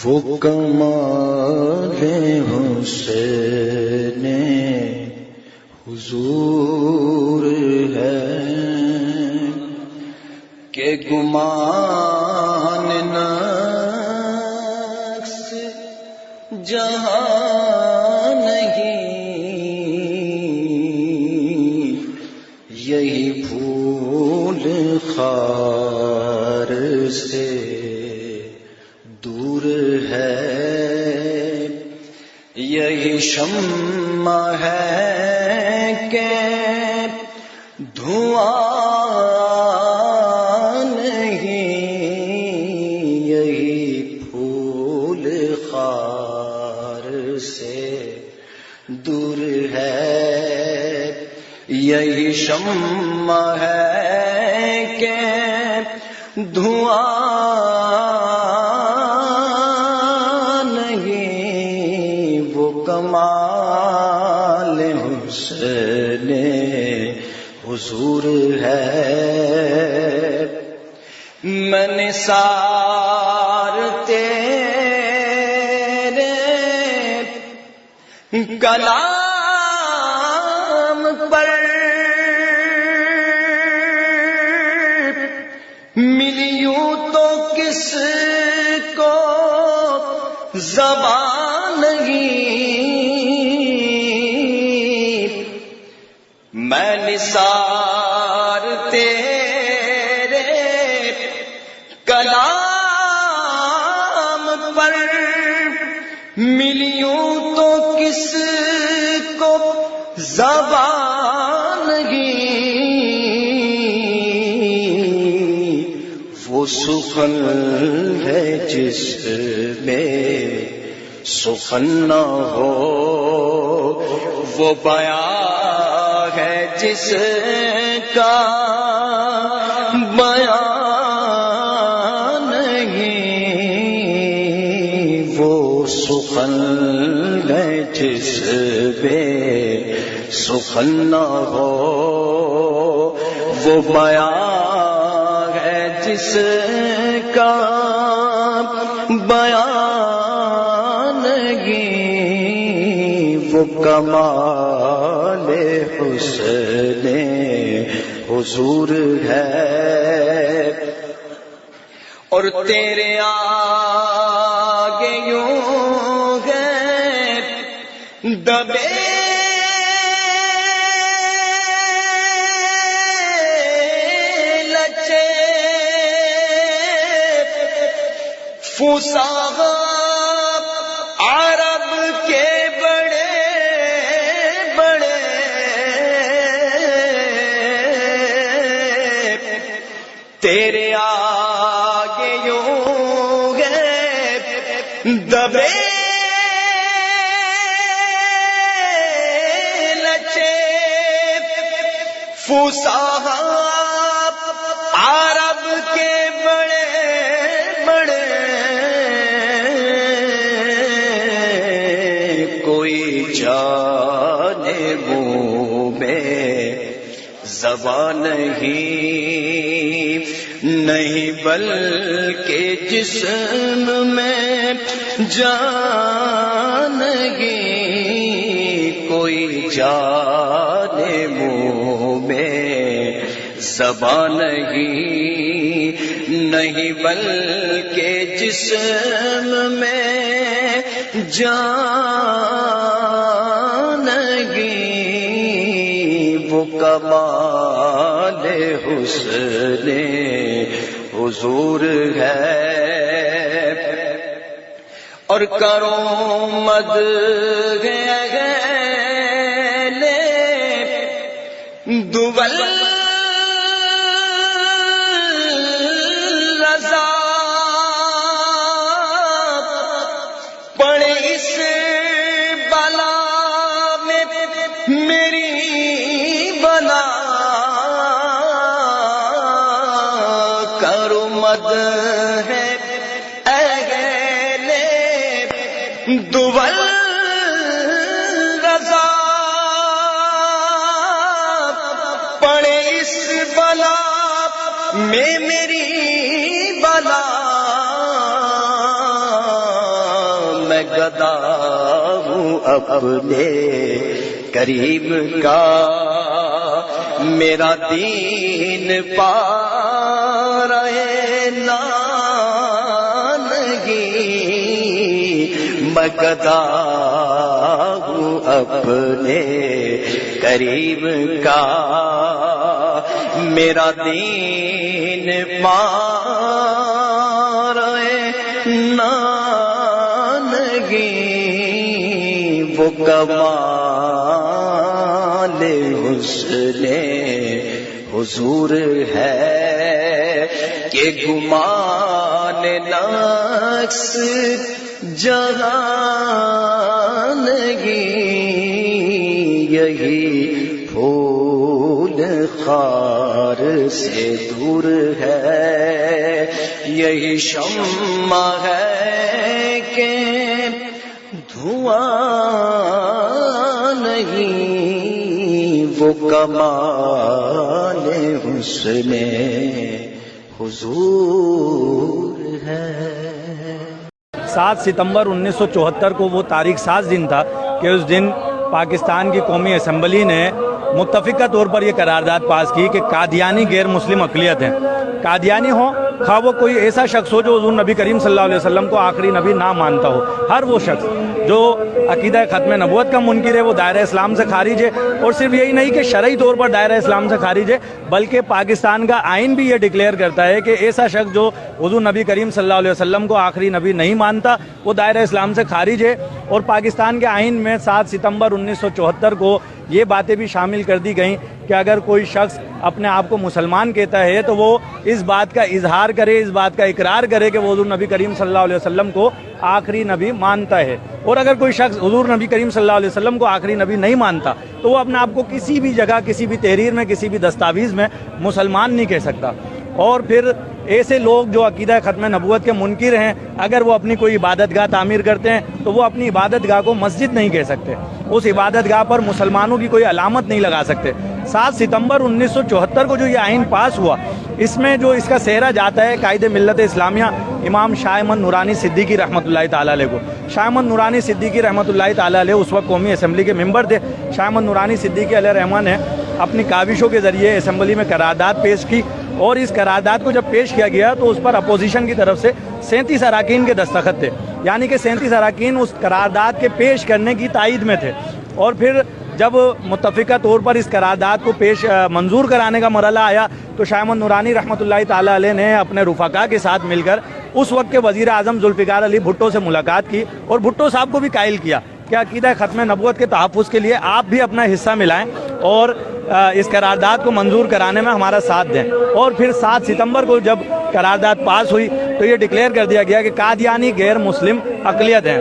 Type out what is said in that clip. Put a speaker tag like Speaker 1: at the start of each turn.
Speaker 1: وہ کمال حسین حضور ہے کہ گمان نقص جہاں نہیں، یہی پھول خار سے دور ہے، یہی شمع ہے کہ دھواں نہیں، یہی پھول خار سے دور ہے، یہی شمع ہے کہ دھواں کمال حسین حضور ہے۔ میں نثار تیرے کلام پر ملیوں تو کس کو زبان نہیں، میں نثار تیرے کلام پر ملیوں تو کس کو زبان نہیں، وہ سخن ہے جس میں سخن نہ ہو، وہ بیان ہے جس کا بیان نہیں، وہ سخن ہے جس میں سخن نہ ہو، وہ بیان ہے جس کا بیان نہیں، وہ کمال حسین حضور ہے۔ اور تیرے آگے یوں ہے دبے لچے فساغ عرب کے بڑے بڑے، تیرے آگے یوں ہے دبے لچے فساغ عرب کے بڑے بڑے، کوئی جانے منہ میں زبان نہیں بلکہ جسم میں جان گی، کوئی جانے منہ میں زبان نہیں بلکہ جسم میں جان گی، وہ کمال حسن حضور ہے۔ اور کرو مد لے دول رضا پڑے اس بلا میں میری بلا، کرو مد ہے اہل دول رضا پڑے اس بلا میں میری بلا، میں گدا ہوں اپنے کریم کا، میرا دین پا رہے نانگی، میں گدا ہوں اپنے کریم کا، میرا دین پا رہے نانگی، وہ کمال حسن حضور ہے کہ گمان نقص جہانگی، یہی پھول خار سے دور ہے، یہی شمع ہے کہ دھواں نہیں، وہ کمال حسن حضور ہے۔
Speaker 2: 7 ستمبر 1974 کو وہ تاریخ ساز دن تھا کہ اس دن پاکستان کی قومی اسمبلی نے متفقہ طور پر یہ قرارداد پاس کی کہ قادیانی غیر مسلم اقلیت ہیں، قادیانی ہوں خواہ وہ کوئی ایسا شخص ہو جو حضور نبی کریم صلی اللہ علیہ وسلم کو آخری نبی نہ مانتا ہو، ہر وہ شخص جو عقیدہ ختم نبوت کا منکر ہے وہ دائرہ اسلام سے خارج ہے، اور صرف یہی نہیں کہ شرعی طور پر دائرہ اسلام سے خارج ہے بلکہ پاکستان کا آئین بھی یہ ڈکلیئر کرتا ہے کہ ایسا شخص جو حضور نبی کریم صلی اللہ علیہ وسلم کو آخری نبی نہیں مانتا وہ دائرہ اسلام سے خارج ہے۔ اور پاکستان کے آئین میں 7 ستمبر 1974 کو یہ باتیں بھی شامل کر دی گئیں کہ اگر کوئی شخص اپنے آپ کو مسلمان کہتا ہے تو وہ اس بات کا اظہار کرے، اس بات کا اقرار کرے کہ وہ حضور نبی کریم صلی اللہ علیہ وسلم کو آخری نبی مانتا ہے، اور اگر کوئی شخص حضور نبی کریم صلی اللہ علیہ وسلم کو آخری نبی نہیں مانتا تو وہ اپنے آپ کو کسی بھی جگہ، کسی بھی تحریر میں، کسی بھی دستاویز میں مسلمان نہیں کہہ سکتا۔ اور پھر ایسے لوگ جو عقیدہ ختم نبوت کے منکر ہیں اگر وہ اپنی کوئی عبادت گاہ تعمیر کرتے ہیں تو وہ اپنی عبادت گاہ کو مسجد نہیں کہہ سکتے، اس عبادت گاہ پر مسلمانوں کی کوئی علامت نہیں لگا سکتے۔ 7 ستمبر 1974 کو جو یہ آئین پاس ہوا اس میں جو اس کا سہرا جاتا ہے قائد ملت اسلامیہ امام شاہ احمد نورانی صدیقی رحمۃ اللہ تعالیٰ علیہ کو۔ شاہ احمد نورانی صدیقی رحمۃ اللہ تعالیٰ علیہ اس وقت قومی اسمبلی کے ممبر تھے۔ شاہ احمد نورانی صدیقی علیہ رحمہ نے اپنی کاوشوں کے ذریعے اسمبلی میں قرارداد پیش کی، اور اس قرارداد کو جب پیش کیا گیا تو اس پر اپوزیشن کی طرف سے 37 اراکین کے دستخط تھے، یعنی کہ 37 اراکین اس قرارداد کے پیش کرنے کی تائید میں تھے۔ اور پھر جب متفقہ طور پر اس قرارداد کو منظور کرانے کا مرحلہ آیا تو شاہ احمد نورانی رحمۃ اللہ تعالیٰ علیہ نے اپنے رفقا کے ساتھ مل کر اس وقت کے وزیر اعظم ذوالفقار علی بھٹو سے ملاقات کی، اور بھٹو صاحب کو بھی قائل کیا کہ عقیدہ ختم نبوت کے تحفظ کے لیے آپ بھی اپنا حصہ ملائیں اور اس قرارداد کو منظور کرانے میں ہمارا ساتھ دیں۔ اور پھر 7 ستمبر کو جب قرارداد پاس ہوئی تو یہ ڈکلیئر کر دیا گیا کہ قادیانی غیر مسلم اقلیت ہیں۔